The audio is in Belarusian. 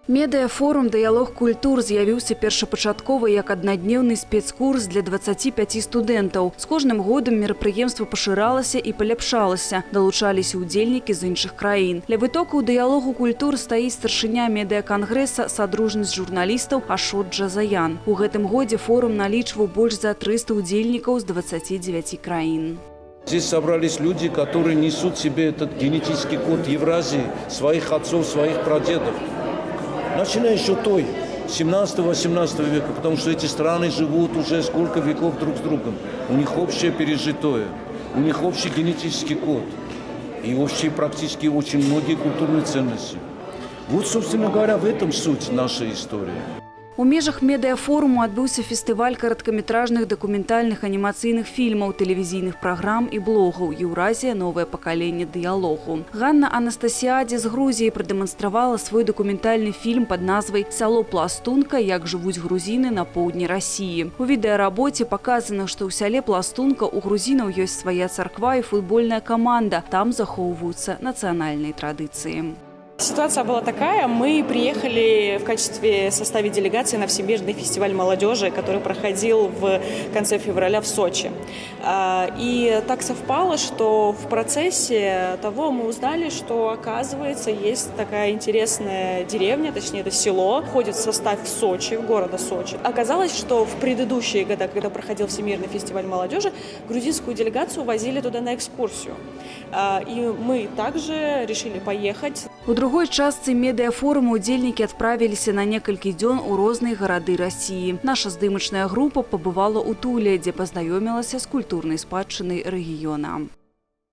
Медыафорум «Дыялог культур» з'явіўся першапачаткова як аднадневны спецкурс для 25 студэнтаў. З кожным годам мерапрыемства пашыралася і паляпшалася, далучаліся ўдзельнікі з іншых краін. Для вытоку ў дыялогу культур стаіць старшыня медыакангрэса садружнасць журналістаў Ашот Джазаян. У гэтым годзе форум налічваў больш за 300 удзельнікаў з 29 краін. Здесь собрались люди, которые несут в себе этот генетический код Евразии, своих отцов, своих прадедов. Начиная еще той, 17-18 века, потому что эти страны живут уже сколько веков друг с другом. У них общее пережитое, у них общий генетический код и общие практически очень многие культурные ценности. Вот, собственно говоря, в этом суть нашей истории. У межах медыафоруму адбыўся фестываль кароткаметражных дакументальных анімацыйных фільмаў, тэлевізійных праграм і блогаў «Еўразія. Новае пакаленне дыялогу». Ганна Анастасіадзе з Грузіі прадэманстравала свой дакументальны фільм пад назвай «Сяло Пластунка. Як жывуць грузіны на поўдні Расіі». У відэарабоце паказана, што ў сяле Пластунка у грузінаў ёсць свая царква і футбольная каманда. Там захоўваюцца нацыянальныя традыцыі. Ситуация была такая, мы приехали в качестве состава делегации на Всемирный фестиваль молодежи, который проходил в конце февраля в Сочи. И так совпало, что в процессе того мы узнали, что, оказывается, есть такая интересная деревня, точнее это село, входит в состав Сочи, города Сочи. Оказалось, что в предыдущие годы, когда проходил Всемирный фестиваль молодежи, грузинскую делегацию возили туда на экскурсию. И мы также решили поехать. У другой частцы медыафоруму удзельнікі адправіліся на некалькі дзён у розныя гарады Расіі. Наша здымачная група пабывала ў Туле, дзе пазнаёмілася з культурнай спадчынай рэгіёна.